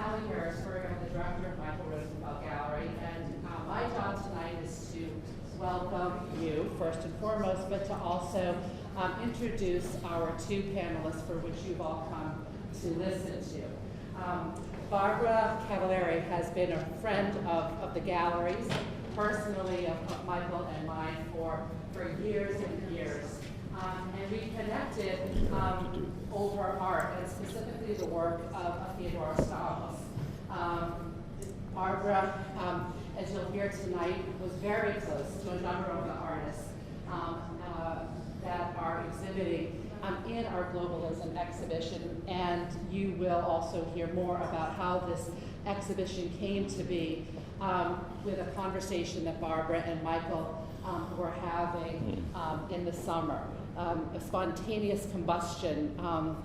Thalhimer, I'm the director of Michael Rosenfeld Gallery, and my job tonight is to welcome you first and foremost, but to also introduce our two panelists for which you've all come to listen to. Barbara Cavaliere has been a friend of the galleries, personally of Michael and mine for years and years. And we connected over art, and specifically the work of Theodore Stalos. Barbara, as you'll hear tonight, was very close to a number of the artists that are exhibiting in our Globalism exhibition, and you will also hear more about how this exhibition came to be with a conversation that Barbara and Michael were having in the summer. A spontaneous combustion of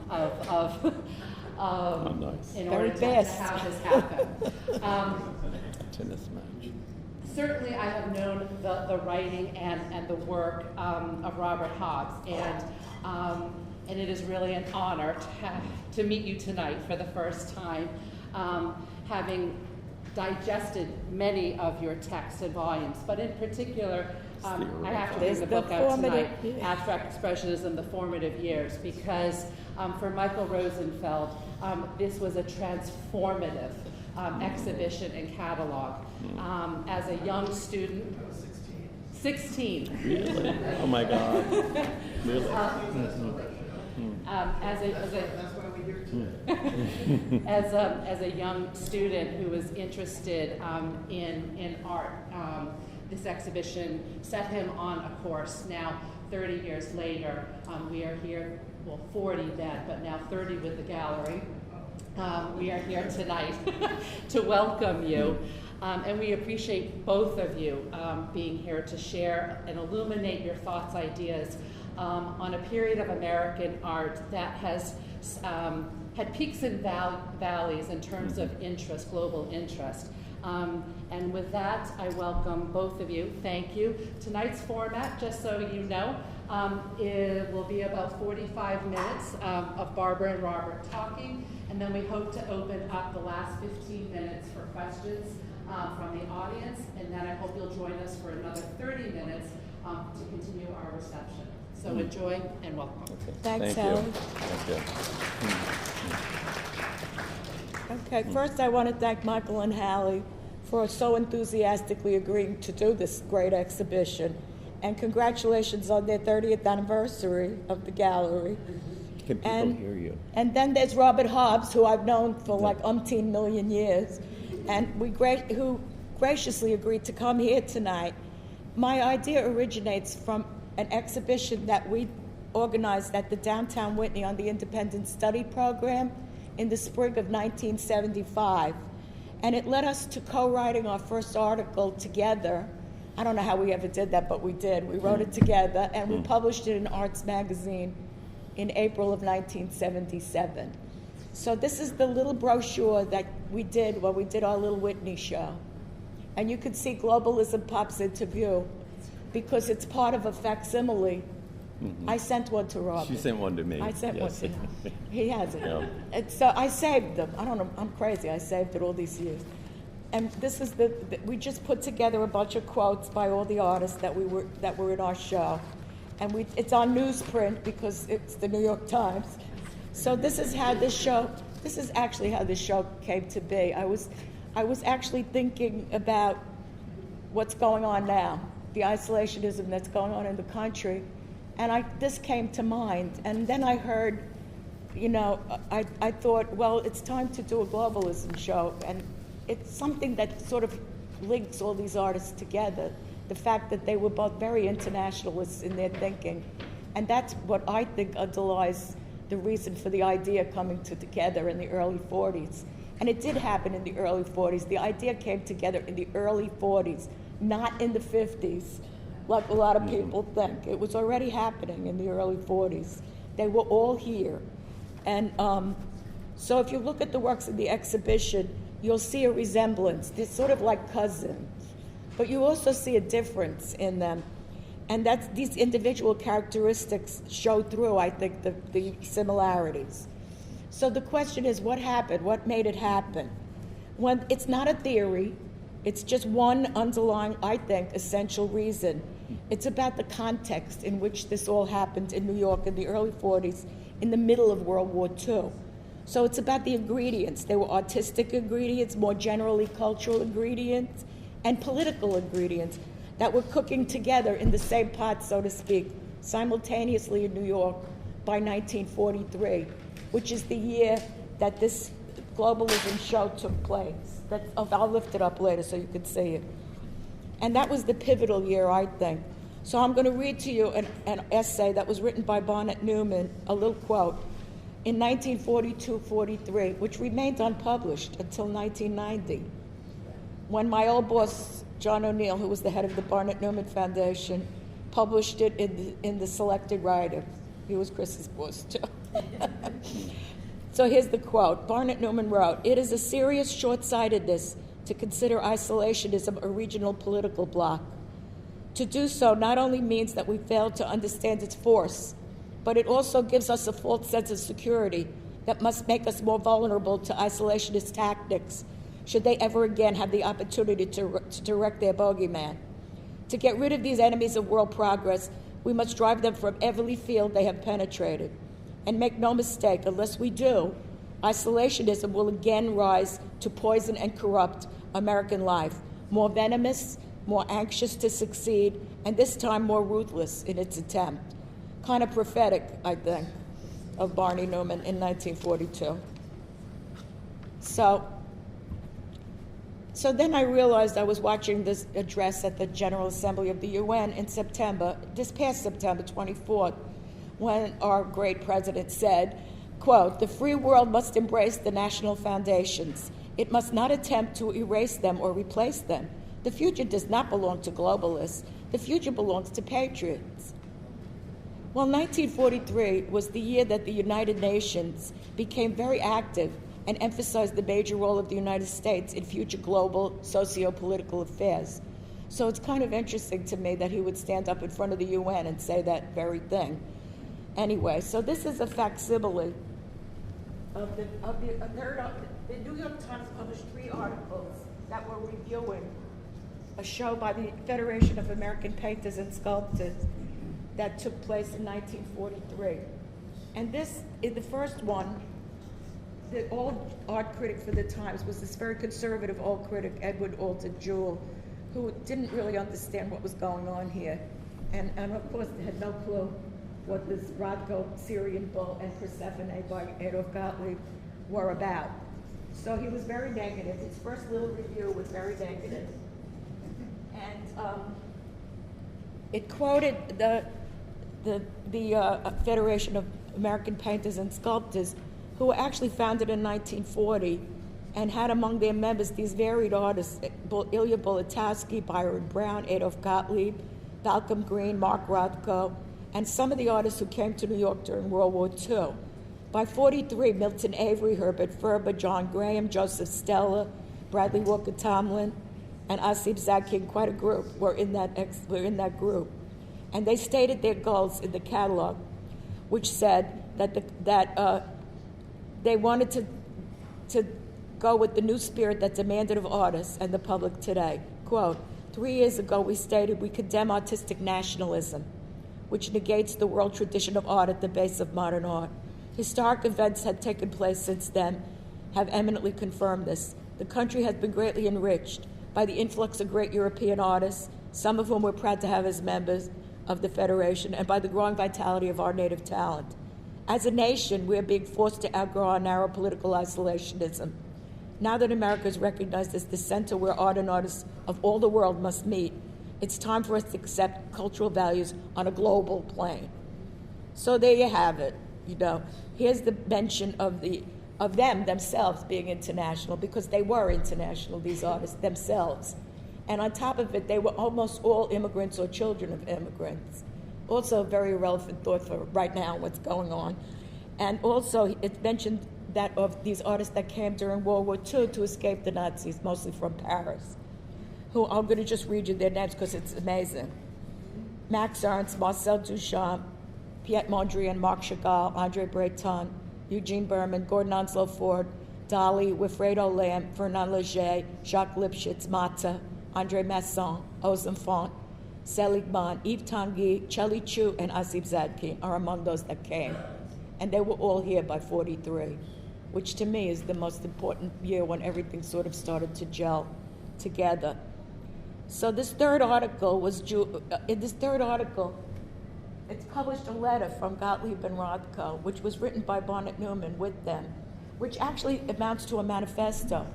nice. in order to have this happen. Tennis match. Certainly I have known the writing and the work of Robert Hobbs, and it is really an honor to meet you tonight for the first time, having digested many of your texts and volumes, but in particular, I have to bring the book out tonight, Abstract Expressionism, The Formative Years, because for Michael Rosenfeld, this was a transformative exhibition and catalog. As a young student, I was 16. Really? Oh my God. Really? As a young student who was interested in art, this exhibition set him on a course. Now, 30 years later, we are here, well, 40 then, but now 30 with the gallery. We are here tonight to welcome you, and we appreciate both of you being here to share and illuminate your thoughts, ideas on a period of American art that has had peaks and valleys in terms of interest, global interest. And with that, I welcome both of you. Thank you. Tonight's format, just so you know, it will be about 45 minutes of Barbara and Robert talking, and then we hope to open up the last 15 minutes for questions from the audience, and then I hope you'll join us for another 30 minutes to continue our reception. So enjoy and welcome. Okay. Thanks, Thank Helen. you. Thank Okay, first I want to thank Michael and Hallie for so enthusiastically agreeing to do this great exhibition. And congratulations on their 30th anniversary of the gallery. Can people hear you? And then there's Robert Hobbs, who I've known for like umpteen million years, and who graciously agreed to come here tonight. My idea originates from an exhibition that we organized at the Downtown Whitney on the Independent Study Program in the spring of 1975. And it led us to co-writing our first article together. I don't know how we ever did that, but we did. We wrote it together, and we published it in Arts Magazine in April of 1977. So this is the little brochure that we did when we did our little Whitney show. And you can see Globalism pops into view because it's part of a facsimile. I sent one to Robert. She sent one to me. I sent one to him. He has it. Yeah. And so I saved them. I don't know. I'm crazy. I saved it all these years. And this is we just put together a bunch of quotes by all the artists that were in our show, and it's on newsprint because it's the New York Times. So this is actually how this show came to be. I was actually thinking about what's going on now, the isolationism that's going on in the country, and this came to mind. And then I heard, I thought, well, it's time to do a Globalism show, and it's something that sort of links all these artists together, the fact that they were both very internationalists in their thinking. And that's what I think underlies the reason for the idea coming together in the early 40s. And it did happen in the early 40s. The idea came together in the early 40s, not in the 50s, like a lot of people think. It was already happening in the early 40s. They were all here. And so if you look at the works in the exhibition, you'll see a resemblance. They're sort of like cousins. But you also see a difference in them. And these individual characteristics show through, I think, the similarities. So the question is, what happened? What made it happen? when it's not a theory, it's just one underlying, I think, essential reason. It's about the context in which this all happened in New York in the early 40s, in the middle of World War II. So it's about the ingredients. There were artistic ingredients, more generally cultural ingredients, and political ingredients that were cooking together in the same pot, so to speak, simultaneously in New York by 1943, which is the year that this Globalism show took place. I'll lift it up later so you can see it. And that was the pivotal year, I think. So I'm going to read to you an essay that was written by Barnett Newman, a little quote, in 1942-43, which remained unpublished until 1990, when my old boss, John O'Neill, who was the head of the Barnett Newman Foundation, published it in the Selected Writers. He was Chris's boss, too. So here's the quote. Barnett Newman wrote, "It is a serious short-sightedness to consider isolationism a regional political bloc. To do so not only means that we fail to understand its force, but it also gives us a false sense of security that must make us more vulnerable to isolationist tactics should they ever again have the opportunity to direct their bogeyman. To get rid of these enemies of world progress, we must drive them from every field they have penetrated. And make no mistake, unless we do, isolationism will again rise to poison and corrupt American life, more venomous, more anxious to succeed, and this time more ruthless in its attempt." Kind of prophetic, I think, of Barney Newman in 1942. So then I realized I was watching this address at the General Assembly of the UN in September, this past September 24th, when our great president said, quote, "The free world must embrace the national foundations. It must not attempt to erase them or replace them. The future does not belong to globalists. The future belongs to patriots." Well, 1943 was the year that the United Nations became very active and emphasized the major role of the United States in future global socio-political affairs. So it's kind of interesting to me that he would stand up in front of the UN and say that very thing. Anyway, so this is a facsimile of the New York Times published 3 articles that were reviewing a show by the Federation of American Painters and Sculptors that took place in 1943. And this, in the first one, the old art critic for the Times was this very conservative old critic, Edward Alton Jewell, who didn't really understand what was going on here. And of course, had no clue what this Rothko, Syrian Bull, and Persephone by Adolf Gottlieb were about. So he was very negative. His first little review was very negative. And it quoted the Federation of American Painters and Sculptors, who were actually founded in 1940 and had among their members these varied artists: Ilya Bolotowsky, Byron Brown, Adolf Gottlieb, Malcolm Green, Mark Rothko, and some of the artists who came to New York during World War II. By 43, Milton Avery, Herbert Ferber, John Graham, Joseph Stella, Bradley Walker Tomlin, and Asif Zakin, quite a group, were in that group. And they stated their goals in the catalog, which said that they wanted to go with the new spirit that demanded of artists and the public today. Quote, 3 years ago we stated we condemn artistic nationalism, which negates the world tradition of art at the base of modern art. Historic events had taken place since then, have eminently confirmed this. The country has been greatly enriched by the influx of great European artists, some of whom we're proud to have as members of the Federation, and by the growing vitality of our native talent. As a nation, we are being forced to outgrow our narrow political isolationism. Now that America is recognized as the center where art and artists of all the world must meet, it's time for us to accept cultural values on a global plane. So there you have it. Here's the mention of them themselves being international, because they were international, these artists themselves. And on top of it, they were almost all immigrants or children of immigrants. Also a very relevant thought for right now, what's going on. And also, it mentioned that of these artists that came during World War II to escape the Nazis, mostly from Paris, who I'm going to just read you their names because it's amazing. Max Ernst, Marcel Duchamp, Piet Mondrian, Marc Chagall, Andre Breton, Eugene Berman, Gordon Onslow Ford, Dali, Wilfredo Lamb, Fernand Léger, Jacques Lipschitz, Mata, André Masson, Rosenfeld, Seligman, Yves Tanguy, Shelley Chu, and Asif Zadkian are among those that came. And they were all here by 43, which to me is the most important year when everything sort of started to gel together. So this third article in this third article, it's published a letter from Gottlieb and Rothko, which was written by Barnett Newman with them, which actually amounts to a manifesto.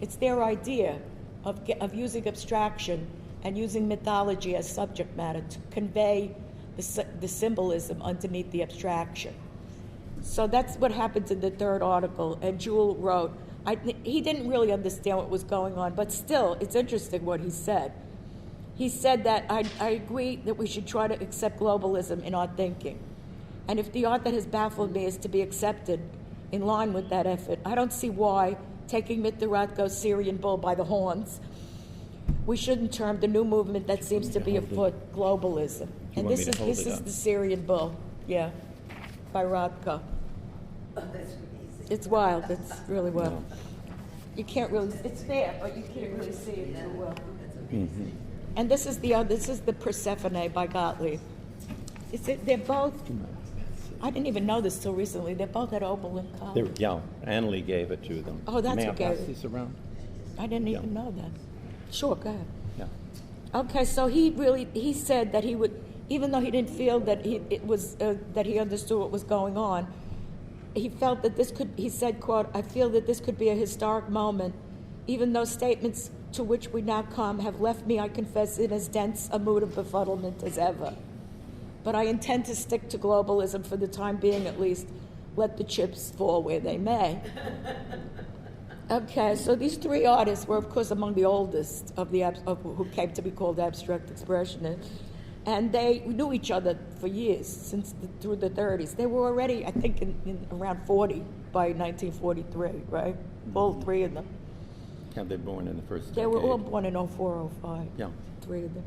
It's their idea of using abstraction and using mythology as subject matter to convey the symbolism underneath the abstraction. So that's what happened in the third article, and Jewell wrote, he didn't really understand what was going on, but still, it's interesting what he said. He said that I agree that we should try to accept globalism in our thinking. And if the art that has baffled me is to be accepted in line with that effort, I don't see why, taking Mr. Rothko's Syrian bull by the horns, we shouldn't term the new movement that seems to be afoot globalism. And this is the Syrian bull, yeah, by Rothko. It's wild. It's really wild. You can't really. It's there, but you can't really see it too well. Mm-hmm. And this is the Persephone by Gottlieb. They're both. I didn't even know this till recently. They're both at Oberlin College. Yeah, Annalie gave it to them. Oh, that's May what I gave pass it. these around? I didn't even know that. Sure, go ahead. Yeah. Okay, so he said that he would, even though he didn't feel that that he understood what was going on, he felt that he said, quote, I feel that this could be a historic moment, even though statements to which we now come have left me, I confess, in as dense a mood of befuddlement as ever. But I intend to stick to globalism for the time being, at least. Let the chips fall where they may. Okay, so these three artists were, of course, among the oldest of who came to be called abstract expressionists. And they knew each other for years, through the 30s. They were already, I think, in around 40 by 1943, right? All three of them. Have they born in the first decade? They were all born in 04, 05. Yeah. Three of them.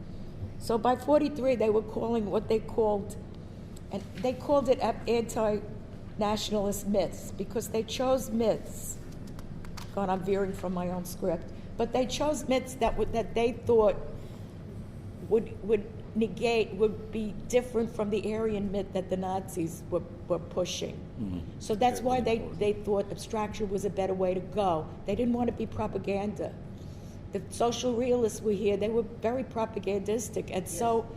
So by 43, they were calling what they called, and they called it anti-nationalist myths, because they chose myths. God, I'm veering from my own script. But they chose myths that they thought would be different from the Aryan myth that the Nazis were pushing. Mm-hmm. So that's why they thought abstraction was a better way to go. They didn't want to be propaganda. The social realists were here, they were very propagandistic, and so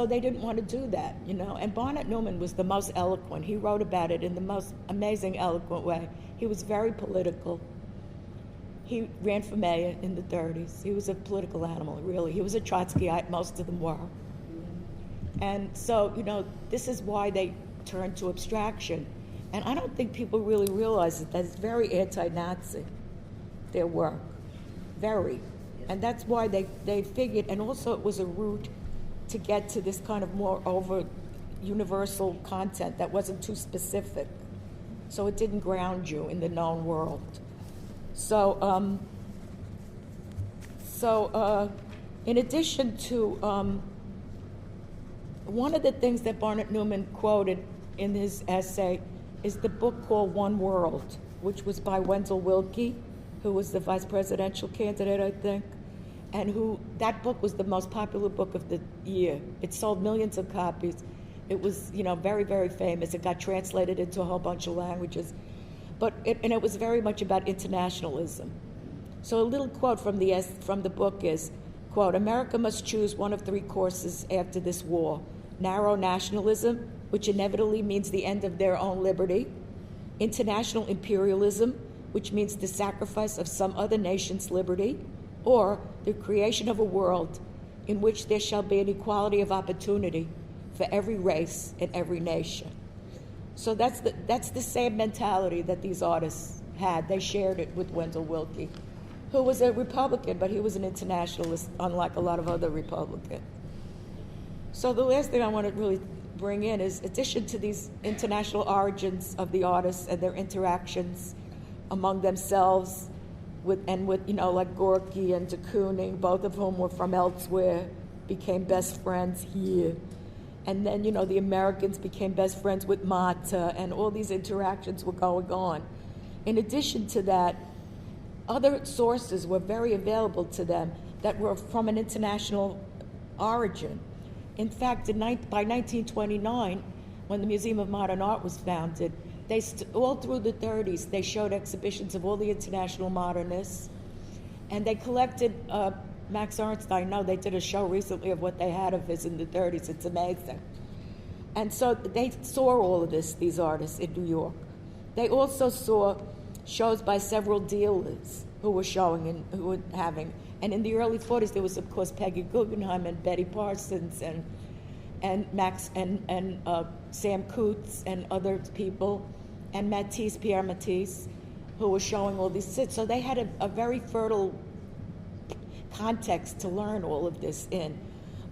they didn't want to do that, you know. And Barnett Newman was the most eloquent. He wrote about it in the most amazing, eloquent way. He was very political. He ran for mayor in the 30s. He was a political animal, really. He was a Trotskyite, most of them were. And so, you know, this is why they turned to abstraction. And I don't think people really realize that it's very anti-Nazi, their work. Very. And that's why they figured, and also it was a route to get to this kind of more universal content that wasn't too specific. So it didn't ground you in the known world. So, in addition to, one of the things that Barnett Newman quoted in his essay is the book called One World, which was by Wendell Willkie, who was the vice presidential candidate, I think, and that book was the most popular book of the year. It sold millions of copies. It was, you know, very, very famous. It got translated into a whole bunch of languages. And it was very much about internationalism. So a little quote from the book is, quote, America must choose one of three courses after this war. Narrow nationalism, which inevitably means the end of their own liberty. International imperialism, which means the sacrifice of some other nation's liberty. Or the creation of a world in which there shall be an equality of opportunity for every race and every nation. So that's the same mentality that these artists had. They shared it with Wendell Willkie, who was a Republican, but he was an internationalist, unlike a lot of other Republicans. So the last thing I want to really bring in is, in addition to these international origins of the artists and their interactions among themselves, with you know, like Gorky and de Kooning, both of whom were from elsewhere, became best friends here. And then, you know, the Americans became best friends with Mata, and all these interactions were going on. In addition to that, other sources were very available to them that were from an international origin. In fact, by 1929, when the Museum of Modern Art was founded, all through the 30s, they showed exhibitions of all the international modernists, and they collected Max Ernstein. No, they did a show recently of what they had of his in the 30s. It's amazing. And so they saw all of these artists in New York. They also saw shows by several dealers who were showing and who were having. And in the early 40s, there was, of course, Peggy Guggenheim and Betty Parsons and Max and Sam Coots and other people, and Pierre Matisse, who were showing all these sits. So they had a very fertile context to learn all of this in.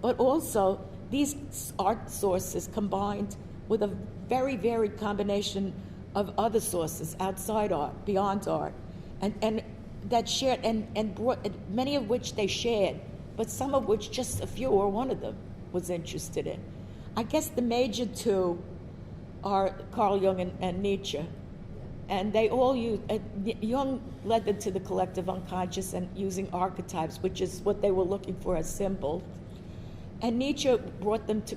But also, these art sources combined with a very varied combination of other sources outside art, beyond art, and that shared and brought, many of which they shared, but some of which just a few or one of them was interested in. I guess the major two are Carl Jung and Nietzsche, and they all use, Jung led them to the collective unconscious and using archetypes, which is what they were looking for as symbols, and Nietzsche brought them to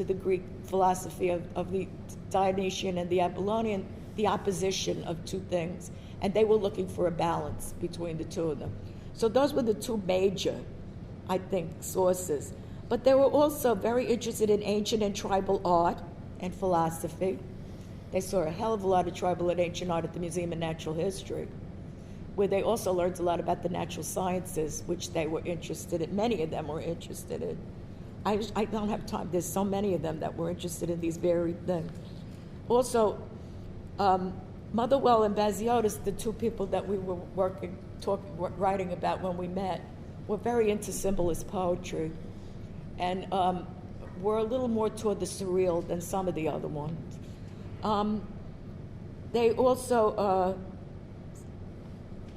the Greek philosophy of the Dionysian and the Apollonian, the opposition of two things, and they were looking for a balance between the two of them. So those were the two major, I think, sources. But they were also very interested in ancient and tribal art and philosophy. They saw a hell of a lot of tribal and ancient art at the Museum of Natural History, where they also learned a lot about the natural sciences, which they were interested in. Many of them were interested in. I don't have time. There's so many of them that were interested in these varied things. Also, Motherwell and Basiotis, the two people that we were writing about when we met, were very into symbolist poetry, and were a little more toward the surreal than some of the other ones. They also,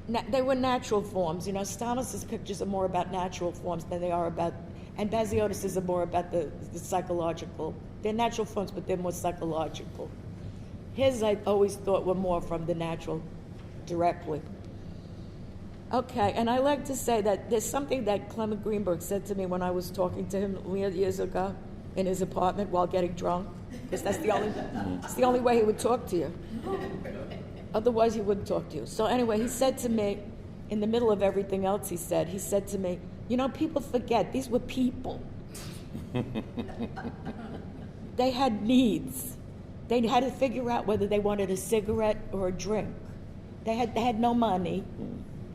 they were natural forms. You know, Stanis's pictures are more about natural forms than they are about, and Basiotis are more about the psychological. They're natural forms, but they're more psychological. His, I always thought, were more from the natural directly. Okay, and I like to say that there's something that Clement Greenberg said to me when I was talking to him years ago in his apartment while getting drunk, because it's the only way he would talk to you. Otherwise, he wouldn't talk to you. So anyway, he said to me, in the middle of everything else he said to me, you know, people forget, these were people. They had needs. They had to figure out whether they wanted a cigarette or a drink. They had no money.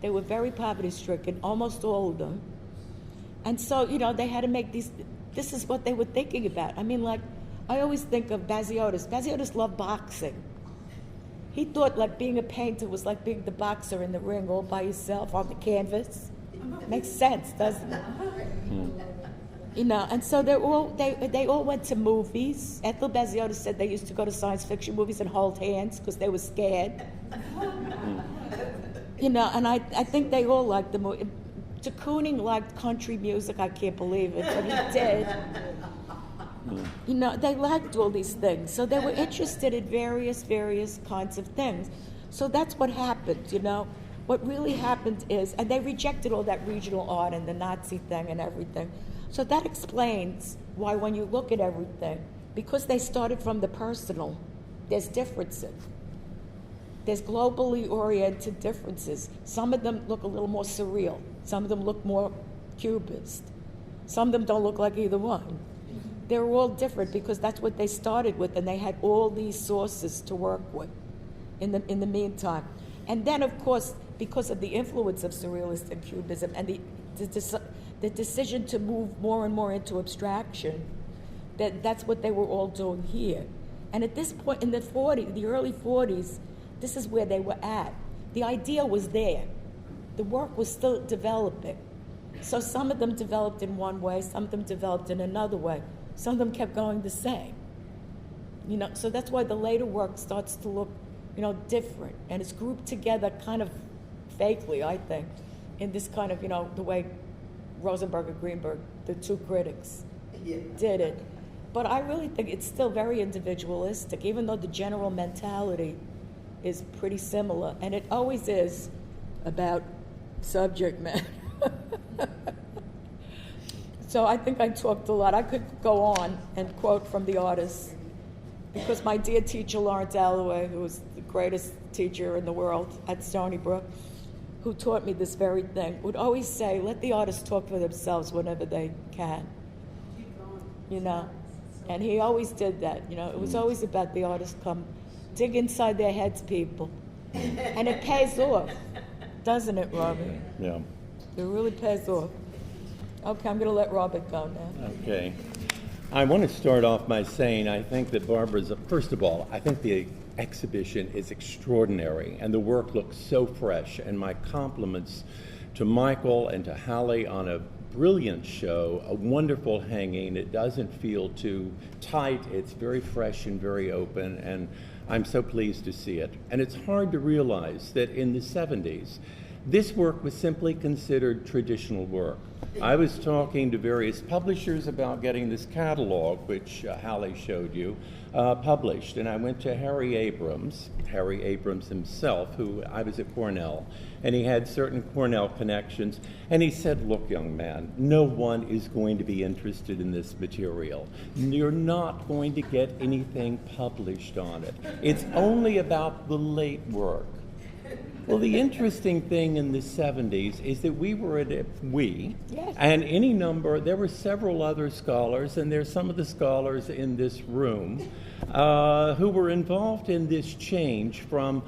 They were very poverty-stricken, almost all of them. And so, you know, they had to make these, this is what they were thinking about. I mean, like, I always think of Basiotis. Basiotis loved boxing. He thought like being a painter was like being the boxer in the ring all by yourself on the canvas. Makes sense, doesn't it? You know, and so they all went to movies. Ethel Basiotis said they used to go to science fiction movies and hold hands because they were scared. You know, and I think they all liked the movie. De Kooning liked country music. I can't believe it, but he did. You know, they liked all these things. So they were interested in various kinds of things. So that's what happened, you know. What really happened is, and they rejected all that regional art and the Nazi thing and everything. So that explains why when you look at everything, because they started from the personal, there's differences. There's globally oriented differences. Some of them look a little more surreal. Some of them look more cubist. Some of them don't look like either one. They're all different because that's what they started with, and they had all these sources to work with in the meantime. And then, of course, because of the influence of Surrealist and Cubism and the decision to move more and more into abstraction, that's what they were all doing here. And at this point in the early 40s, this is where they were at. The idea was there. The work was still developing. So some of them developed in one way, some of them developed in another way. Some of them kept going the same. You know, so that's why the later work starts to look, you know, different. And it's grouped together kind of fakely, I think, in this kind of, you know, the way Rosenberg and Greenberg, the two critics, did it. But I really think it's still very individualistic, even though the general mentality is pretty similar, and it always is about subject matter. So I think I talked a lot. I could go on and quote from the artists, because my dear teacher, Lawrence Alloway, who was the greatest teacher in the world at Stony Brook, who taught me this very thing, would always say, let the artists talk for themselves whenever they can. You know? And he always did that, you know. It was always about the artists come, dig inside their heads, people. And it pays off, doesn't it, Robert? Yeah. It really pays off. Okay, I'm going to let Robert go now. Okay. I want to start off by saying I think that Barbara's, first of all, I think the exhibition is extraordinary and the work looks so fresh, and my compliments to Michael and to Hallie on a brilliant show, a wonderful hanging. It doesn't feel too tight. It's very fresh and very open, and I'm so pleased to see it. And it's hard to realize that in the 70s, this work was simply considered traditional work. I was talking to various publishers about getting this catalog, which Hallie showed you, published. And I went to Harry Abrams himself, who I was at Cornell, and he had certain Cornell connections. And he said, look, young man, no one is going to be interested in this material. You're not going to get anything published on it. It's only about the late work. Well, the interesting thing in the 70s is that we were at Yes. and any number, there were several other scholars, and there's some of the scholars in this room who were involved in this change from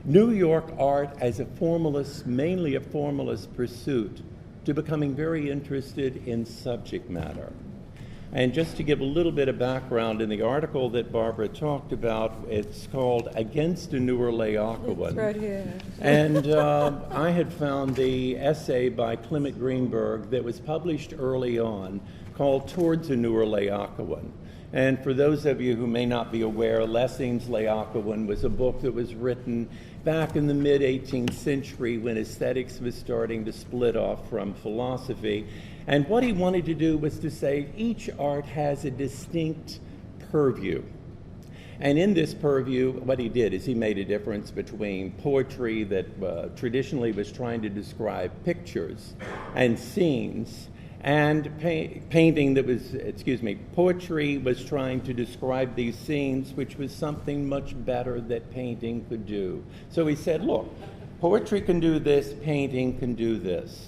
New York art as a formalist, mainly a formalist pursuit, to becoming very interested in subject matter. And just to give a little bit of background, in the article that Barbara talked about, it's called Against a Newer Laocoon. It's right here. And I had found the essay by Clement Greenberg that was published early on called Towards a Newer Laocoon. And for those of you who may not be aware, Lessing's Laocoon was a book that was written back in the mid-18th century when aesthetics was starting to split off from philosophy. And what he wanted to do was to say each art has a distinct purview. And in this purview, what he did is he made a difference between poetry that traditionally was trying to describe pictures and scenes, and painting that was, poetry was trying to describe these scenes, which was something much better that painting could do. So he said, look, poetry can do this, painting can do this.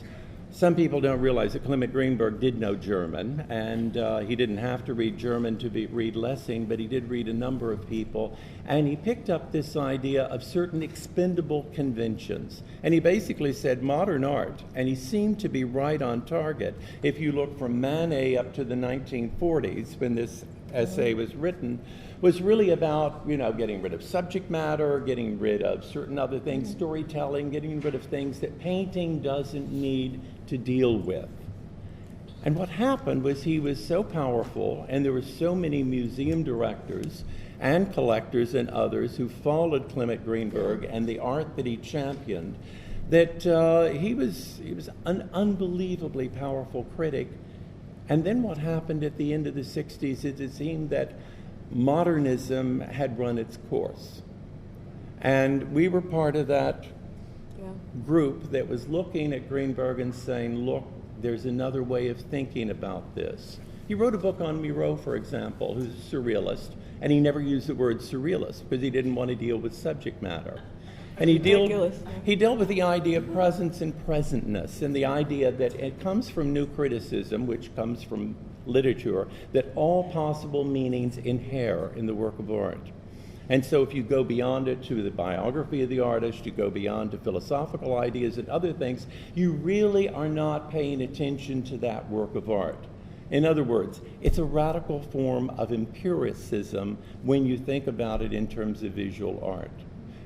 Some people don't realize that Clement Greenberg did know German, and he didn't have to read German to read Lessing, but he did read a number of people, and he picked up this idea of certain expendable conventions. And he basically said modern art, and he seemed to be right on target. If you look from Manet up to the 1940s, when this essay was written, was really about, getting rid of subject matter, getting rid of certain other things, storytelling, getting rid of things that painting doesn't need to deal with. And what happened was he was so powerful, and there were so many museum directors and collectors and others who followed Clement Greenberg and the art that he championed, that he was an unbelievably powerful critic. And then what happened at the end of the 60s is it seemed that modernism had run its course. And we were part of that group that was looking at Greenberg and saying, look, there's another way of thinking about this. He wrote a book on Miro, for example, who's a surrealist, and he never used the word surrealist because he didn't want to deal with subject matter. And he dealt with the idea of presence and presentness, and the idea that it comes from new criticism, which comes from literature, that all possible meanings inhere in the work of art. And so if you go beyond it to the biography of the artist, you go beyond to philosophical ideas and other things, you really are not paying attention to that work of art. In other words, it's a radical form of empiricism when you think about it in terms of visual art.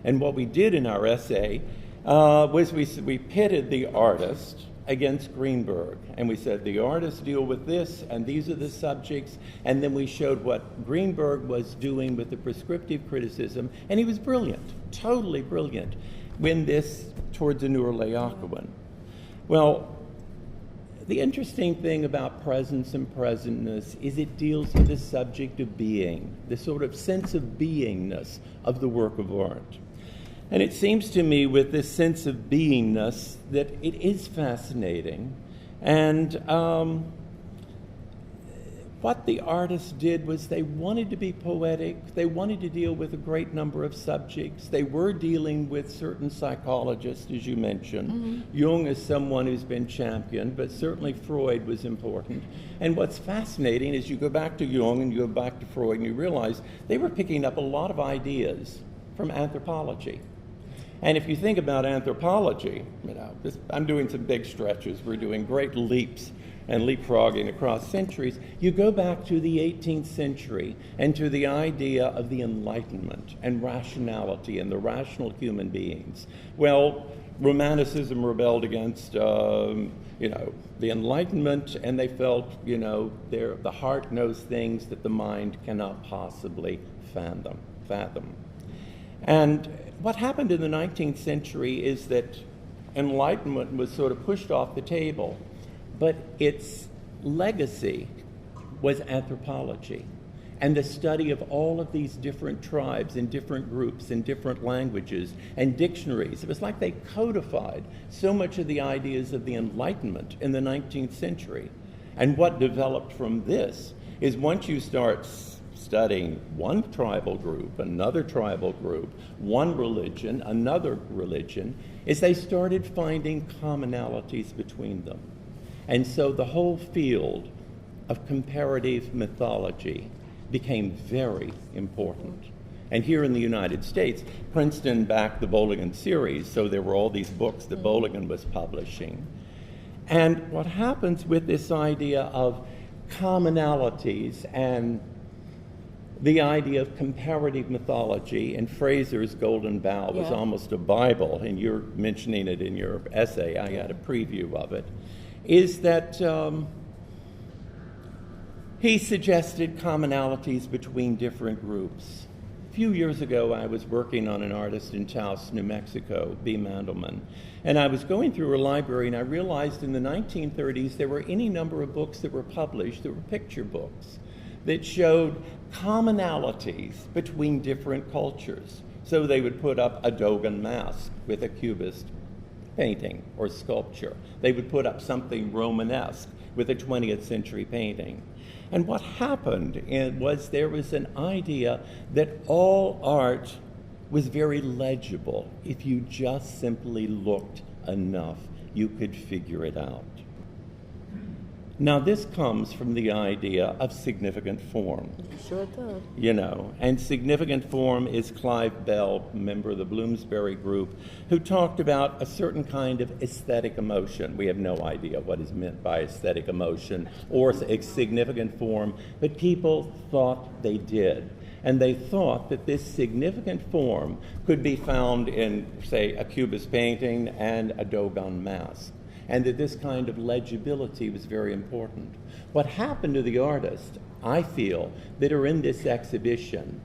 And what we did in our essay was we pitted the artist against Greenberg. And we said, the artists deal with this, and these are the subjects. And then we showed what Greenberg was doing with the prescriptive criticism. And he was brilliant, totally brilliant, when this Towards a Newer Laocoon. Well, the interesting thing about presence and presentness is it deals with the subject of being, the sort of sense of beingness of the work of art. And it seems to me with this sense of beingness that it is fascinating. And what the artists did was they wanted to be poetic. They wanted to deal with a great number of subjects. They were dealing with certain psychologists, as you mentioned. Mm-hmm. Jung is someone who's been championed, but certainly Freud was important. And what's fascinating is you go back to Jung and you go back to Freud and you realize they were picking up a lot of ideas from anthropology. And if you think about anthropology, I'm doing some big stretches. We're doing great leaps and leapfrogging across centuries. You go back to the 18th century and to the idea of the Enlightenment and rationality and the rational human beings. Well, Romanticism rebelled against, the Enlightenment, and they felt, the heart knows things that the mind cannot possibly fathom. And what happened in the 19th century is that Enlightenment was sort of pushed off the table, but its legacy was anthropology and the study of all of these different tribes and different groups and different languages and dictionaries. It was like they codified so much of the ideas of the Enlightenment in the 19th century. And what developed from this is once you start studying one tribal group, another tribal group, one religion, another religion, is they started finding commonalities between them. And so the whole field of comparative mythology became very important. And here in the United States, Princeton backed the Boligan series, so there were all these books that Boligan was publishing. And what happens with this idea of commonalities and the idea of comparative mythology, and Fraser's Golden Bough was almost a Bible, and you're mentioning it in your essay. I got a preview of it, is that he suggested commonalities between different groups. A few years ago, I was working on an artist in Taos, New Mexico, B. Mandelman, and I was going through a library, and I realized in the 1930s there were any number of books that were published that were picture books that showed commonalities between different cultures. So they would put up a Dogon mask with a Cubist painting or sculpture. They would put up something Romanesque with a 20th century painting. And what happened was there was an idea that all art was very legible. If you just simply looked enough, you could figure it out. Now, this comes from the idea of significant form. Sure does. And significant form is Clive Bell, member of the Bloomsbury Group, who talked about a certain kind of aesthetic emotion. We have no idea what is meant by aesthetic emotion or significant form, but people thought they did. And they thought that this significant form could be found in, say, a Cubist painting and a Dogon mask, and that this kind of legibility was very important. What happened to the artists, I feel, that are in this exhibition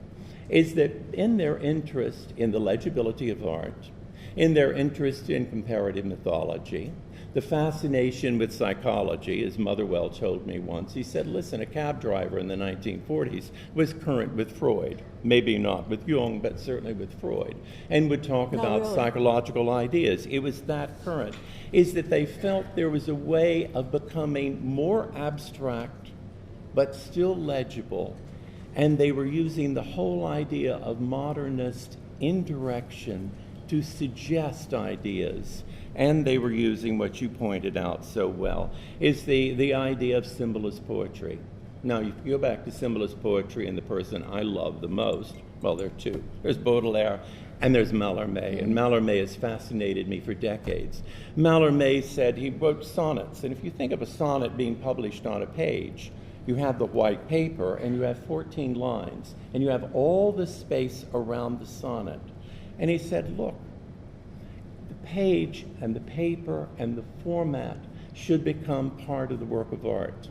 is that in their interest in the legibility of art, in their interest in comparative mythology, the fascination with psychology, as Motherwell told me once, he said, listen, a cab driver in the 1940s was current with Freud, maybe not with Jung, but certainly with Freud, and would talk about psychological ideas. It was that current, is that they felt there was a way of becoming more abstract, but still legible, and they were using the whole idea of modernist indirection to suggest ideas. And they were using what you pointed out so well, is the idea of symbolist poetry. Now, if you go back to symbolist poetry and the person I love the most, well, there are two. There's Baudelaire and there's Mallarmé, and Mallarmé has fascinated me for decades. Mallarmé said he wrote sonnets, and if you think of a sonnet being published on a page, you have the white paper and you have 14 lines, and you have all the space around the sonnet. And he said, look, the page and the paper and the format should become part of the work of art.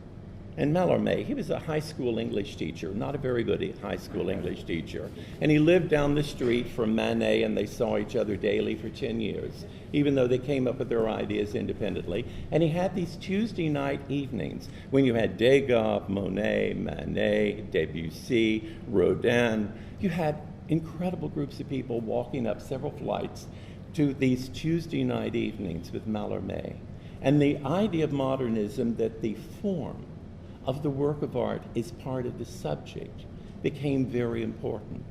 And Mallarmé, he was a high school English teacher, not a very good high school English teacher. And he lived down the street from Manet, and they saw each other daily for 10 years, even though they came up with their ideas independently. And he had these Tuesday night evenings when you had Degas, Monet, Manet, Debussy, Rodin. You had incredible groups of people walking up several flights to these Tuesday night evenings with Mallarmé. And the idea of modernism that the form of the work of art is part of the subject became very important.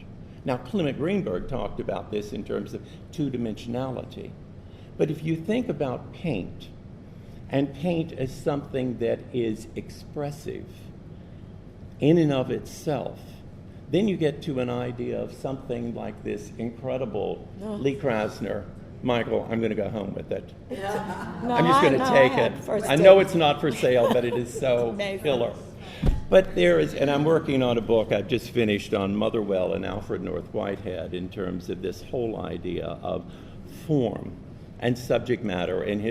Now, Clement Greenberg talked about this in terms of two-dimensionality. But if you think about paint, and paint as something that is expressive in and of itself, then you get to an idea of something like this incredible Lee Krasner. Michael, I'm going to go home with it. No, I'm just going to take it. I know it's not for sale, but it is so killer. But there is, and I'm working on a book I've just finished on Motherwell and Alfred North Whitehead in terms of this whole idea of form and subject matter. And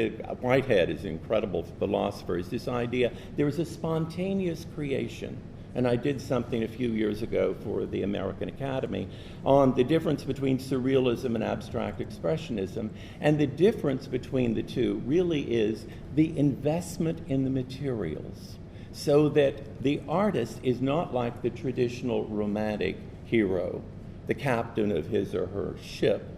Whitehead is an incredible philosopher. Is this idea there is a spontaneous creation. And I did something a few years ago for the American Academy on the difference between Surrealism and abstract Expressionism. And the difference between the two really is the investment in the materials, so that the artist is not like the traditional romantic hero, the captain of his or her ship,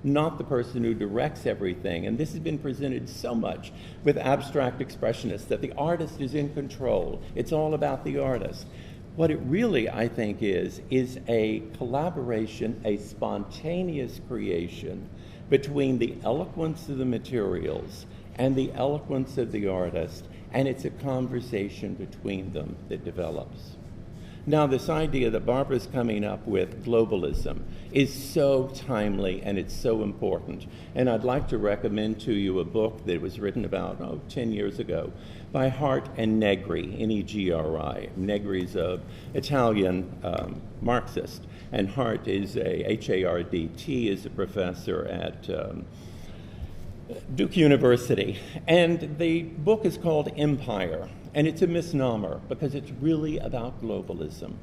not the person who directs everything. And this has been presented so much with abstract expressionists, that the artist is in control. It's all about the artist. What it really, I think, is a collaboration, a spontaneous creation between the eloquence of the materials and the eloquence of the artist, and it's a conversation between them that develops. Now, this idea that Barbara's coming up with, globalism, is so timely and it's so important. And I'd like to recommend to you a book that was written about 10 years ago by Hart and Negri, N-E-G-R-I. Negri's an Italian Marxist, and Hart is a H-A-R-D-T, is a professor at Duke University. And the book is called Empire. And it's a misnomer because it's really about globalism.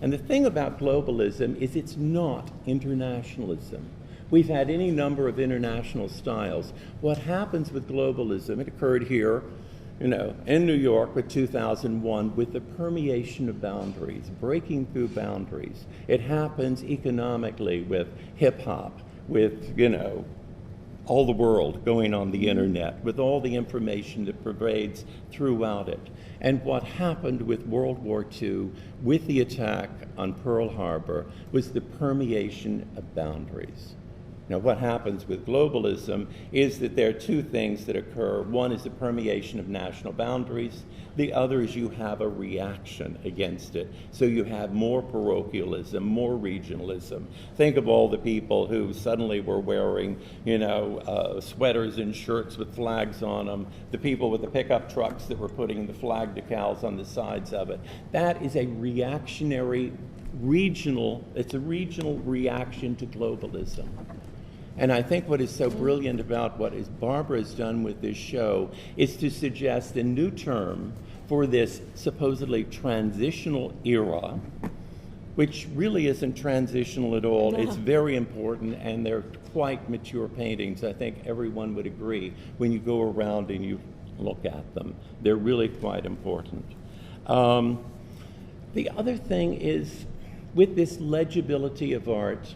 And the thing about globalism is it's not internationalism. We've had any number of international styles. What happens with globalism, it occurred here, in New York with 2001 with the permeation of boundaries, breaking through boundaries. It happens economically with hip hop, with, all the world going on the internet, with all the information that pervades throughout it. And what happened with World War II, with the attack on Pearl Harbor, was the permeation of boundaries. Now, what happens with globalism is that there are two things that occur. One is the permeation of national boundaries. The other is you have a reaction against it. So you have more parochialism, more regionalism. Think of all the people who suddenly were wearing, sweaters and shirts with flags on them, the people with the pickup trucks that were putting the flag decals on the sides of it. That is a reactionary, regional reaction to globalism. And I think what is so brilliant about what Barbara has done with this show is to suggest a new term for this supposedly transitional era, which really isn't transitional at all. It's very important, and they're quite mature paintings. I think everyone would agree when you go around and you look at them. They're really quite important. The other thing is, with this legibility of art,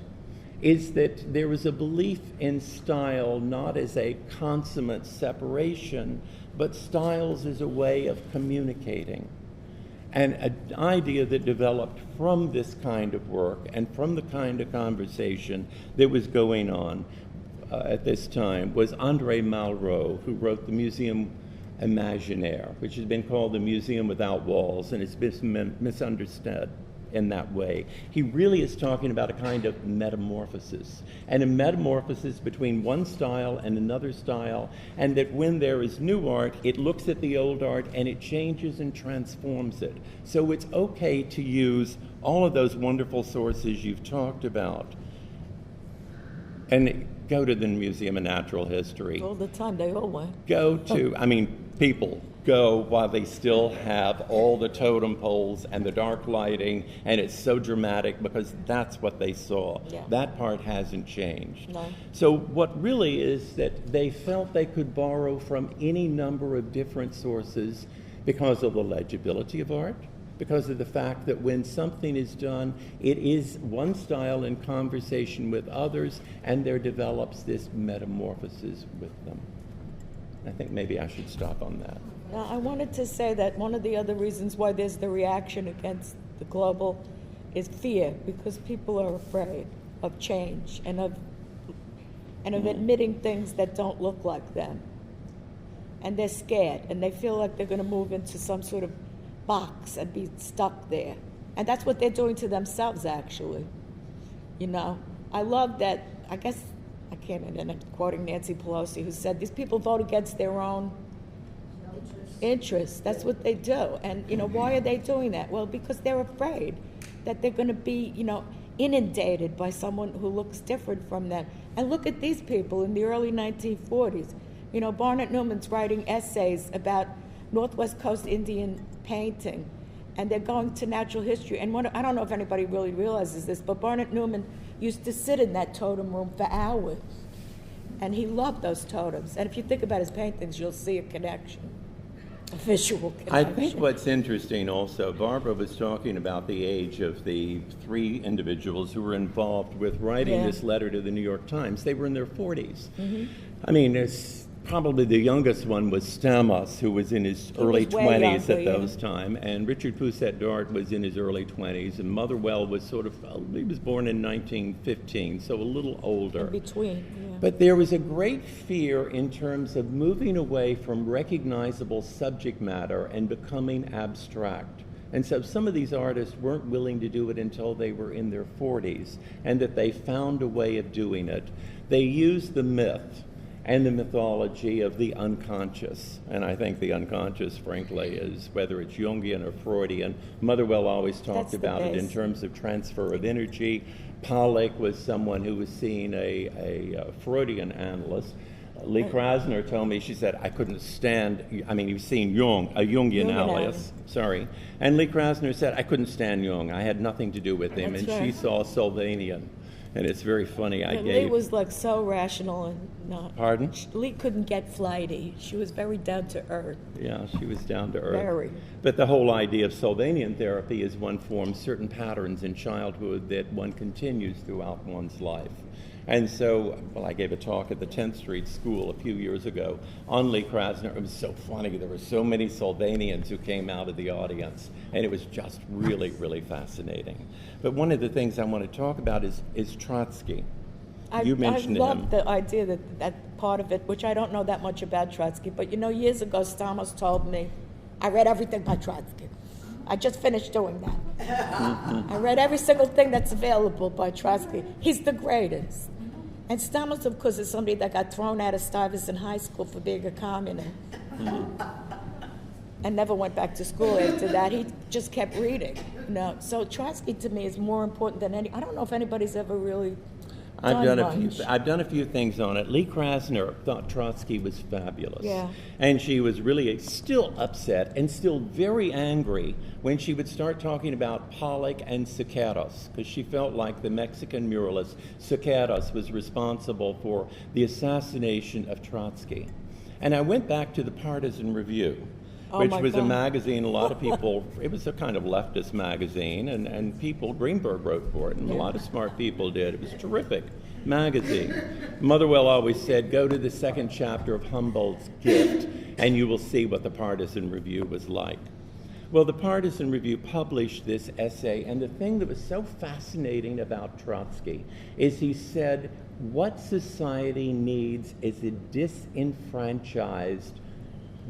is that there is a belief in style not as a consummate separation, but styles as a way of communicating. And an idea that developed from this kind of work and from the kind of conversation that was going on at this time was André Malraux, who wrote the Museum Imaginaire, which has been called the Museum Without Walls, and it's been misunderstood in that way. He really is talking about a kind of metamorphosis, and a metamorphosis between one style and another style, and that when there is new art, it looks at the old art and it changes and transforms it. So it's okay to use all of those wonderful sources you've talked about. And go to the Museum of Natural History. All the time, they all went. People go while they still have all the totem poles and the dark lighting, and it's so dramatic because that's what they saw. Yeah. That part hasn't changed. No. So what really is that they felt they could borrow from any number of different sources because of the legibility of art, because of the fact that when something is done, it is one style in conversation with others, and there develops this metamorphosis with them. I think maybe I should stop on that. Now, I wanted to say that one of the other reasons why there's the reaction against the global is fear, because people are afraid of change and of admitting things that don't look like them. And they're scared, and they feel like they're going to move into some sort of box and be stuck there. And that's what they're doing to themselves, actually. You know, I love that, I guess, I can't, and I'm quoting Nancy Pelosi, who said, these people vote against their own interests. That's what they do. And, you know, why are they doing that? Well, because they're afraid that they're going to be, you know, inundated by someone who looks different from them. And look at these people in the early 1940s. You know, Barnett Newman's writing essays about Northwest Coast Indian painting, and they're going to natural history. And I don't know if anybody really realizes this, but Barnett Newman used to sit in that totem room for hours, and he loved those totems. And if you think about his paintings, you'll see a connection, a visual connection. I think what's interesting also, Barbara was talking about the age of the three individuals who were involved with writing this letter to the New York Times. They were in their 40s. Mm-hmm. I mean, it's probably the youngest one was Stamos, who was in his early 20s at those time, and Richard Pousset Dart was in his early 20s, and Motherwell was sort of, he was born in 1915, so a little older. In between, yeah. But there was a great fear in terms of moving away from recognizable subject matter and becoming abstract. And so some of these artists weren't willing to do it until they were in their 40s, and that they found a way of doing it. They used the myth and the mythology of the unconscious. And I think the unconscious, frankly, is whether it's Jungian or Freudian. Motherwell always talked about it in terms of transfer of energy. Pollock was someone who was seen a Freudian analyst. Lee Krasner told me, she said, I couldn't stand, I mean, you've seen Jung, a Jungian analyst, sorry. And Lee Krasner said, I couldn't stand Jung. I had nothing to do with him. That's and right. She saw Sylvanian. And it's very funny. Lee was like so rational and not. Pardon? Lee couldn't get flighty. She was very down to earth. Yeah, she was down to earth. Very. But the whole idea of Sylvanian therapy is one forms certain patterns in childhood that one continues throughout one's life. And so, well, I gave a talk at the 10th Street School a few years ago on Lee Krasner. It was so funny. There were so many Sylvanians who came out of the audience, and it was just really, really fascinating. But one of the things I want to talk about is Trotsky. You mentioned him. I love the idea that part of it, which I don't know that much about Trotsky, but you know, years ago, Stamos told me, I read everything by Trotsky. I just finished doing that. I read every single thing that's available by Trotsky. He's the greatest. And Stamos, of course, is somebody that got thrown out of Stuyvesant High School for being a communist. And never went back to school after that. He just kept reading. You know? So Trotsky to me is more important than any. I don't know if anybody's ever really I've done a few things on it. Lee Krasner thought Trotsky was fabulous. Yeah. And she was really still upset and still very angry when she would start talking about Pollock and Siqueiros, because she felt like the Mexican muralist Siqueiros was responsible for the assassination of Trotsky. And I went back to the Partisan Review, which was a magazine a lot of people, it was a kind of leftist magazine, and people, Greenberg wrote for it, and a lot of smart people did. It was a terrific magazine. Motherwell always said, go to the second chapter of Humboldt's Gift, and you will see what the Partisan Review was like. Well, the Partisan Review published this essay, and the thing that was so fascinating about Trotsky is he said, what society needs is a disenfranchised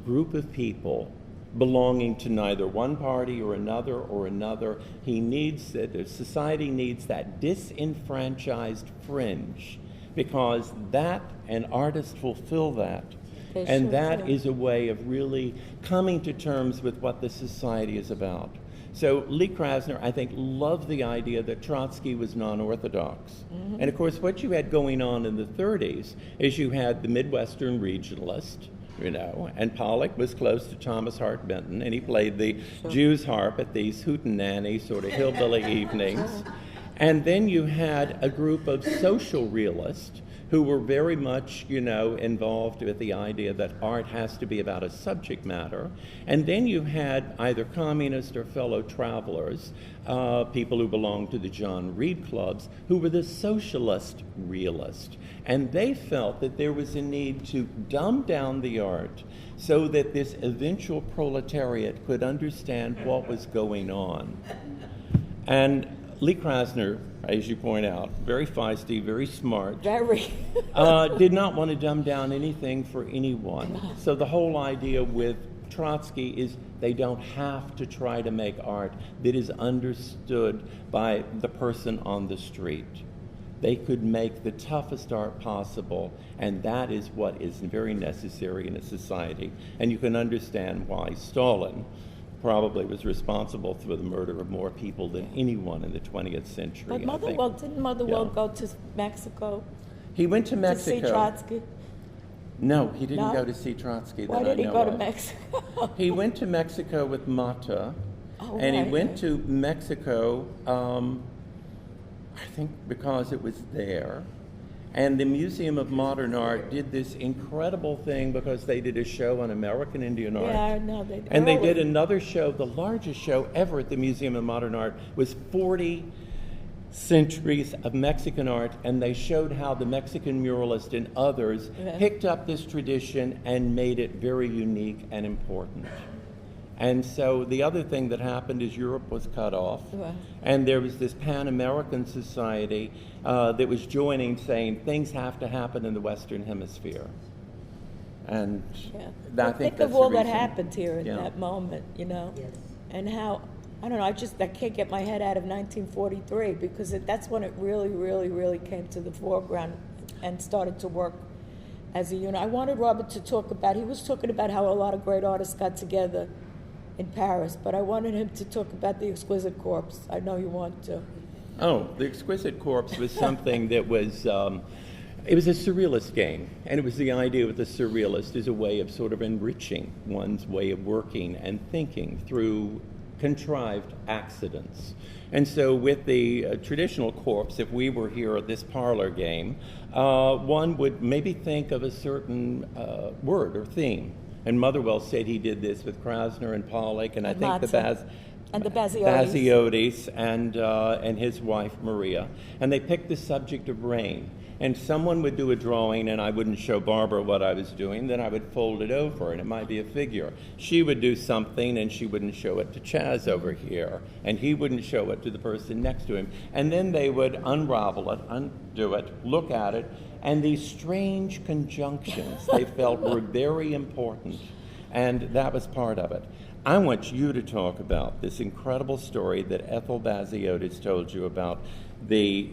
group of people belonging to neither one party or another. He needs that, the society needs that disenfranchised fringe, because that, and artists fulfill that. And that is a way of really coming to terms with what the society is about. So Lee Krasner, I think, loved the idea that Trotsky was non-orthodox. Mm-hmm. And of course, what you had going on in the 30s is you had the Midwestern regionalist, you know, and Pollock was close to Thomas Hart Benton, and he played the Jew's harp at these hootenanny sort of hillbilly evenings. And then you had a group of social realists who were very much, involved with the idea that art has to be about a subject matter. And then you had either communist or fellow travelers, people who belonged to the John Reed clubs, who were the socialist realist. And they felt that there was a need to dumb down the art so that this eventual proletariat could understand what was going on. And Lee Krasner, as you point out, very feisty, very smart, Very. did not want to dumb down anything for anyone. So the whole idea with Trotsky is they don't have to try to make art that is understood by the person on the street. They could make the toughest art possible, and that is what is very necessary in a society. And you can understand why Stalin probably was responsible for the murder of more people than anyone in the 20th century. But didn't Motherwell go to Mexico He went to to Mexico. see Trotsky? No, he didn't No? go to see Trotsky. Why that I did he know go to of. Mexico? He went to Mexico with Mata, Oh, and he right. went to Mexico, I think because it was there. And the Museum of Modern Art did this incredible thing because they did a show on American Indian art. Yeah, no, they And they did another show, the largest show ever at the Museum of Modern Art was 40 centuries of Mexican art, and they showed how the Mexican muralist and others picked up this tradition and made it very unique and important. And so the other thing that happened is Europe was cut off, and there was this Pan-American society that was joining, saying things have to happen in the Western Hemisphere. And I think of that's all the that reason. happened here in that moment, and how, I don't know, I can't get my head out of 1943 because that's when it really, really, really came to the foreground and started to work as a unit. I wanted Robert to talk about, he was talking about how a lot of great artists got together in Paris, but I wanted him to talk about the Exquisite Corps. I know you want to. Oh, the Exquisite Corps was something that was, it was a surrealist game, and it was the idea with the surrealist is a way of sort of enriching one's way of working and thinking through contrived accidents. And so with the traditional corps, if we were here at this parlor game, one would maybe think of a certain word or theme. And Motherwell said he did this with Krasner and Pollock, and I think the Baziotis and his wife Maria. And they picked the subject of rain. And someone would do a drawing, and I wouldn't show Barbara what I was doing. Then I would fold it over, and it might be a figure. She would do something, and she wouldn't show it to Chaz over here, and he wouldn't show it to the person next to him. And then they would unravel it, undo it, look at it, and these strange conjunctions they felt were very important, and that was part of it. I want you to talk about this incredible story that Ethel Baziotis told you about the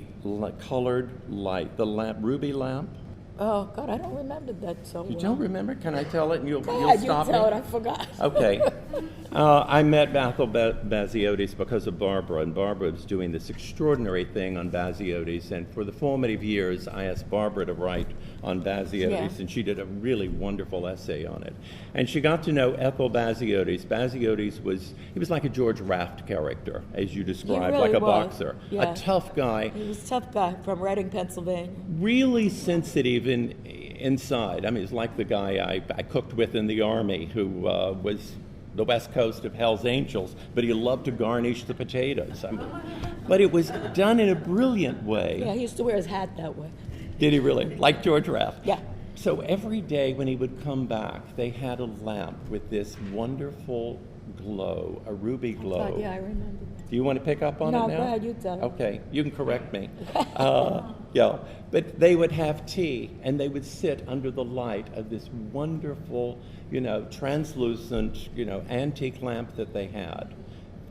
colored light, the lamp, ruby lamp. Oh, God, I don't remember that so well. You don't remember? Can I tell it and you'll stop you tell me? it, I forgot. Okay. I met Ethel Baziotis because of Barbara, and Barbara was doing this extraordinary thing on Baziotis, and for the formative years, I asked Barbara to write on Baziotis, and she did a really wonderful essay on it. And she got to know Ethel Baziotis. Baziotis he was like a George Raft character, as you described, really like a was. boxer. Yeah. A tough guy. He was a tough guy from Reading, Pennsylvania. Really sensitive inside. I mean, it's like the guy I cooked with in the Army who was the West Coast of Hell's Angels, but he loved to garnish the potatoes. I mean, but it was done in a brilliant way. Yeah, he used to wear his hat that way. Did he really? Like George Raft? Yeah. So every day when he would come back, they had a lamp with this wonderful glow, a ruby glow. Yeah, I remember that. Do you want to pick up on it now? No, go ahead, you tell it. Okay, you can correct me. But they would have tea, and they would sit under the light of this wonderful, translucent, antique lamp that they had.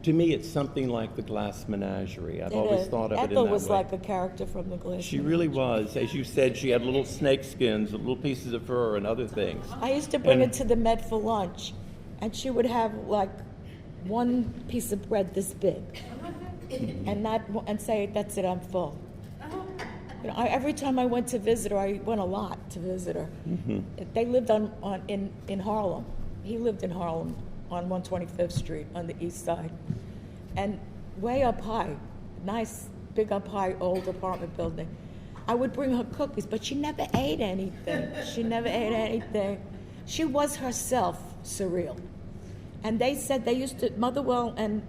To me, it's something like the Glass Menagerie. I've always thought of it in that way. Ethel was like a character from the Glass She really was. As you said, she had little snake skins, little pieces of fur, and other things. I used to bring it to the Met for lunch, and she would have like one piece of bread this big, and say, "That's it, I'm full." Every time I went to visit her, I went a lot to visit her. Mm-hmm. They lived in Harlem. He lived in Harlem on 125th Street on the east side, and way up high, nice big up high old apartment building. I would bring her cookies, but she never ate anything. She never ate anything. She was herself surreal. And they said they used to, Motherwell and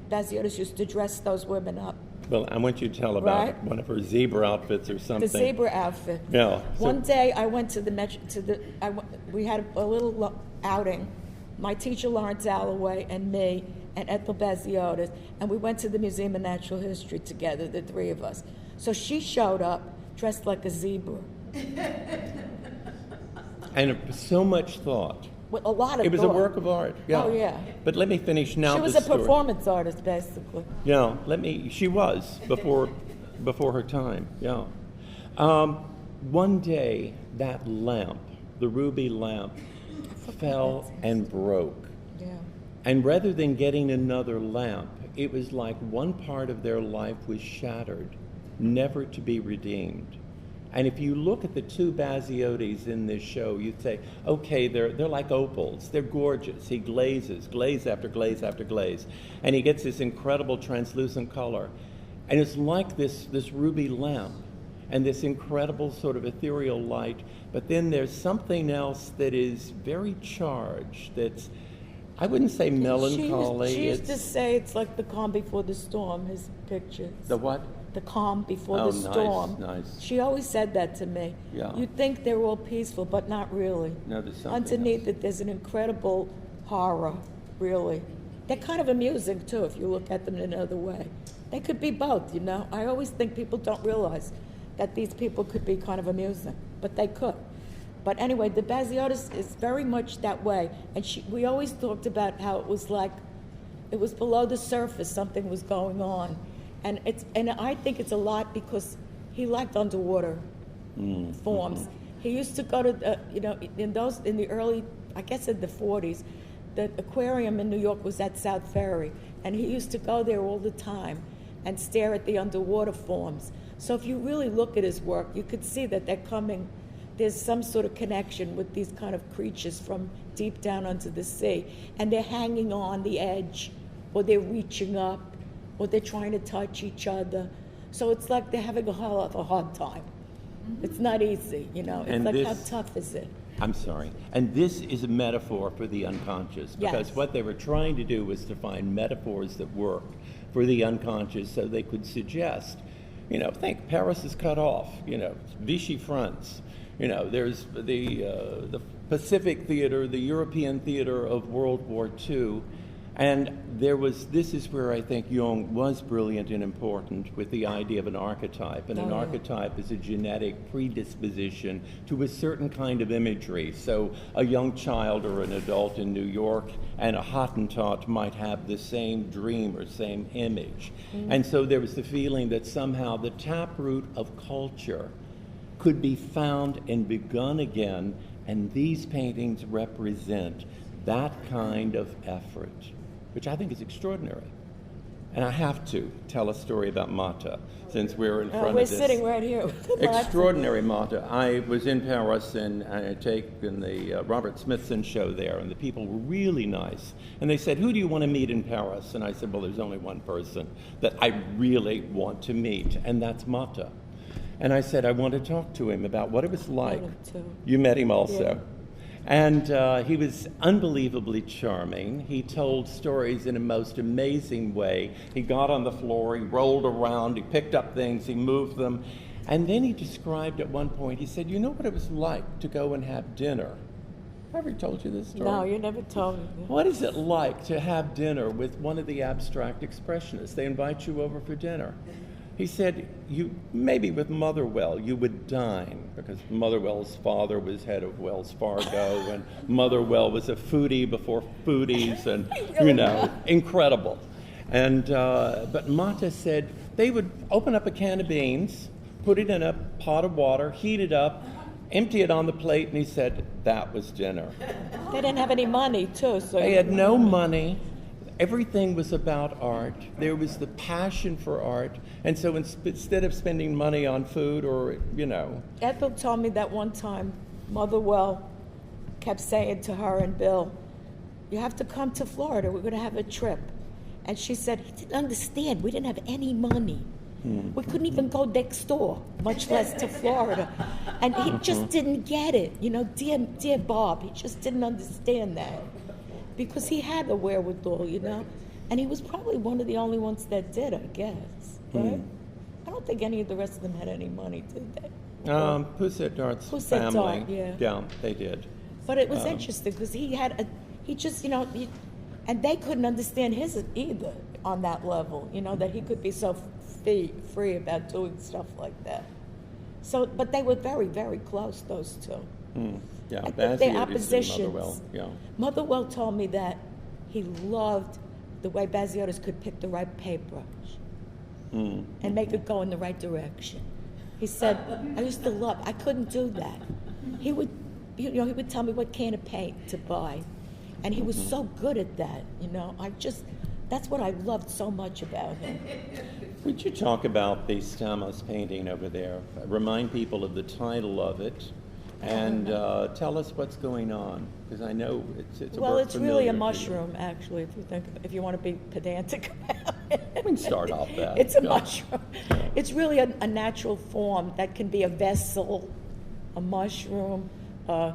Baziotis used to dress those women up. Well, I want you to tell about Right? one of her zebra outfits or something. The zebra outfit. Yeah. One day I went to we had a little outing, my teacher Lawrence Alloway and me and Ethel Baziotis, and we went to the Museum of Natural History together, the three of us. So she showed up dressed like a zebra. And so much thought. With a lot of It was a thought. work of art. Yeah. Oh, yeah. But let me finish now. She was the a story. performance artist, basically. Yeah, she was before her time, yeah. One day, that lamp, the ruby lamp, fell and broke. Yeah. And rather than getting another lamp, it was like one part of their life was shattered, never to be redeemed. And if you look at the two Baziotis in this show, you'd say, okay, they're like opals. They're gorgeous. He glazes, glaze after glaze after glaze. And he gets this incredible translucent color. And it's like this ruby lamp and this incredible sort of ethereal light. But then there's something else that is very charged, that's, I wouldn't say melancholy. She used to say it's like the calm before the storm, his pictures. The what? The calm before Oh, the nice, storm. nice. She always said that to me. Yeah. You'd think they were all peaceful, but not really. No, there's something Underneath else. it, there's an incredible horror, really. They're kind of amusing, too, if you look at them in another way. They could be both, you know. I always think people don't realize that these people could be kind of amusing, but they could. But anyway, the Baziotis is very much that way. And we always talked about how it was like, it was below the surface, something was going on. And I think it's a lot because he liked underwater forms. He used to go to, in the early, I guess in the 40s, the aquarium in New York was at South Ferry. And he used to go there all the time and stare at the underwater forms. So if you really look at his work, you could see that there's some sort of connection with these kind of creatures from deep down under the sea. And they're hanging on the edge, or they're reaching up, or they're trying to touch each other. So it's like they're having a hard time. It's not easy, you know. It's And like, this- how tough is it? I'm sorry. And this is a metaphor for the unconscious, because Yes. what they were trying to do was to find metaphors that work for the unconscious so they could suggest, think Paris is cut off, Vichy fronts, there's the Pacific theater, the European theater of World War II. And this is where I think Jung was brilliant and important with the idea of an archetype. And an archetype is a genetic predisposition to a certain kind of imagery. So a young child or an adult in New York and a Hottentot might have the same dream or same image. And so there was the feeling that somehow the taproot of culture could be found and begun again, and these paintings represent that kind of effort, which I think is extraordinary. And I have to tell a story about Mata, since we're in front We're of this. sitting right here. Extraordinary Mata. I was in Paris and I had taken the Robert Smithson show there, and the people were really nice. And they said, who do you want to meet in Paris? And I said, well, there's only one person that I really want to meet, and that's Mata. And I said, I want to talk to him about what it was like. him too. You met him also. Yeah. And he was unbelievably charming. He told stories in a most amazing way. He got on the floor, he rolled around, he picked up things, he moved them. And then he described at one point, he said, you know what it was like to go and have dinner? Have I ever told you this story? No, you never told me. What is it like to have dinner with one of the abstract expressionists? They invite you over for dinner. He said, maybe with Motherwell, you would dine, because Motherwell's father was head of Wells Fargo, and Motherwell was a foodie before foodies, and, incredible. And but Mata said they would open up a can of beans, put it in a pot of water, heat it up, empty it on the plate, and he said, that was dinner. They didn't have any money, too. So They had no money. Everything was about art. There was the passion for art. And so instead of spending money on food or, Ethel told me that one time Motherwell kept saying to her and Bill, you have to come to Florida. We're going to have a trip. And she said, he didn't understand. We didn't have any money. We couldn't even go next door, much less to Florida. And he just didn't get it. You know, dear Bob, he just didn't understand that. Because he had the wherewithal, you know. And he was probably one of the only ones that did, I guess. Right? I don't think any of the rest of them had any money, did they? Pusat Dart's Pusat family. Dart, yeah. Yeah, they did. But it was interesting because he just, you know, and they couldn't understand his either on that level, you know, that he could be so free about doing stuff like that. So, but they were very, very close, those two. Yeah, I think they're oppositions. Motherwell. Yeah. Motherwell told me that he loved the way Baziotis could pick the right paintbrush and make it go in the right direction. He said, I used to love, I couldn't do that. He would, you know, he would tell me what can of paint to buy. And he was so good at that, you know. That's what I loved so much about him. Would you talk about the Stamos painting over there? Remind people of the title of it, and tell us what's going on, because I know it's a well, work it's really a familiar to you. mushroom, actually. If you want to be pedantic about it, We can start off that. it's a mushroom. It's really a natural form that can be a vessel, a mushroom, a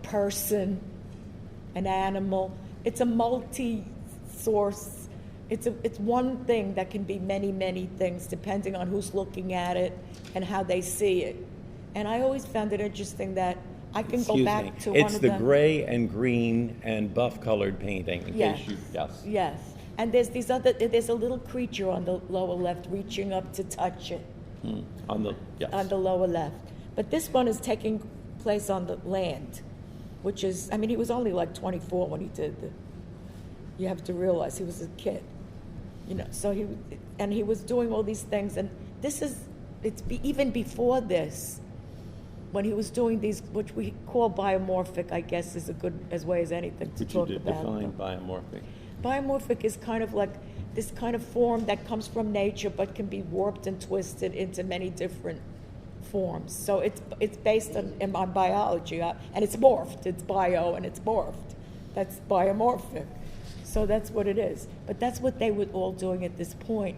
person, an animal. It's a multi-source. It's one thing that can be many, many things depending on who's looking at it and how they see it. And I always found it interesting that I can go back to one It's of the them. gray and green and buff-colored painting. In Yes. case you, yes. Yes. And there's there's a little creature on the lower left reaching up to touch it. On the lower left. But this one is taking place on the land, which is, I mean, he was only like 24 when he did it. You have to realize he was a kid, you know. So he was doing all these things, and even before this, when he was doing these, which we call biomorphic, I guess is a good as way as anything to talk about. Would you define biomorphic? Biomorphic is kind of like this kind of form that comes from nature but can be warped and twisted into many different forms. So it's based on biology, and it's morphed. It's bio and it's morphed. That's biomorphic. So that's what it is. But that's what they were all doing at this point.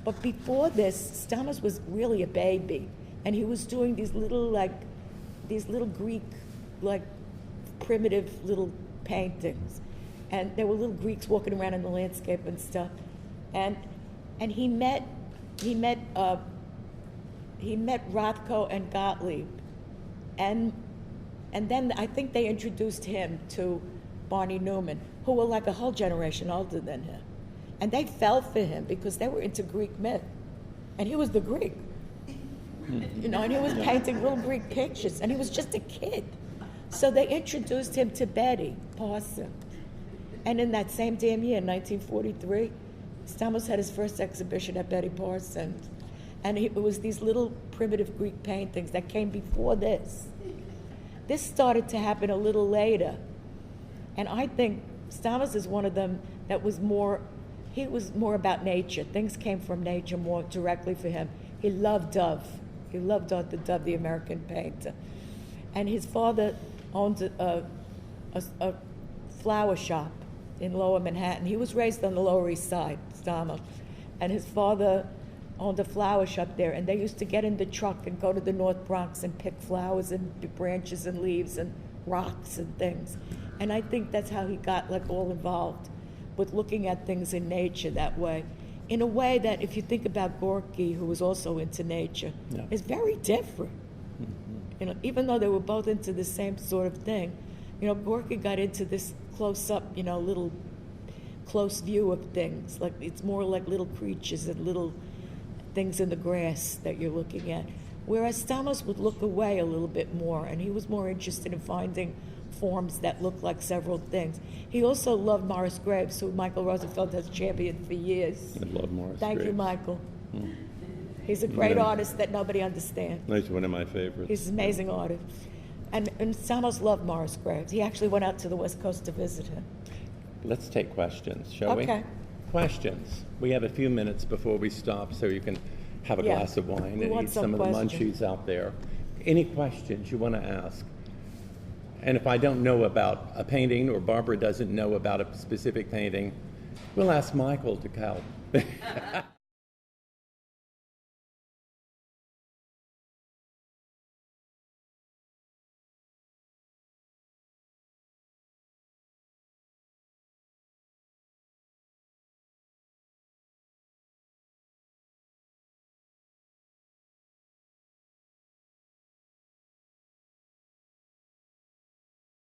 But before this, Stamos was really a baby, and he was doing these little Greek, like primitive little paintings. And there were little Greeks walking around in the landscape and stuff. And he met Rothko and Gottlieb. And then I think they introduced him to Barney Newman, who were like a whole generation older than him. And they fell for him because they were into Greek myth. And he was the Greek. You know, and he was painting little Greek pictures, and he was just a kid. So they introduced him to Betty Parsons. And in that same damn year, 1943, Stamos had his first exhibition at Betty Parsons. And it was these little primitive Greek paintings that came before this. This started to happen a little later. And I think Stamos is one of them that was he was more about nature. Things came from nature more directly for him. He loved Dove. He loved Arthur Dove, the American painter. And his father owned a flower shop in Lower Manhattan. He was raised on the Lower East Side, Stamos. And his father owned a flower shop there, and they used to get in the truck and go to the North Bronx and pick flowers and branches and leaves and rocks and things. And I think that's how he got like all involved with looking at things in nature that way. In a way that, if you think about Gorky, who was also into nature, is very different. You know, even though they were both into the same sort of thing, you know, Gorky got into this close-up, you know, little close view of things. Like it's more like little creatures and little things in the grass that you're looking at. Whereas Stamos would look away a little bit more, and he was more interested in finding forms that look like several things. He also loved Morris Graves, who Michael Rosenfeld has championed for years. I love Morris Thank Graves. you, Michael. He's a great artist that nobody understands. He's one of my favorites. He's an amazing artist. And Stamos loved Morris Graves. He actually went out to the West Coast to visit him. Let's take questions, shall we? Okay. Questions. We have a few minutes before we stop, so you can have a glass of wine We and want eat some of the questions. munchies out there. Any questions you want to ask? And if I don't know about a painting, or Barbara doesn't know about a specific painting, we'll ask Michael to help.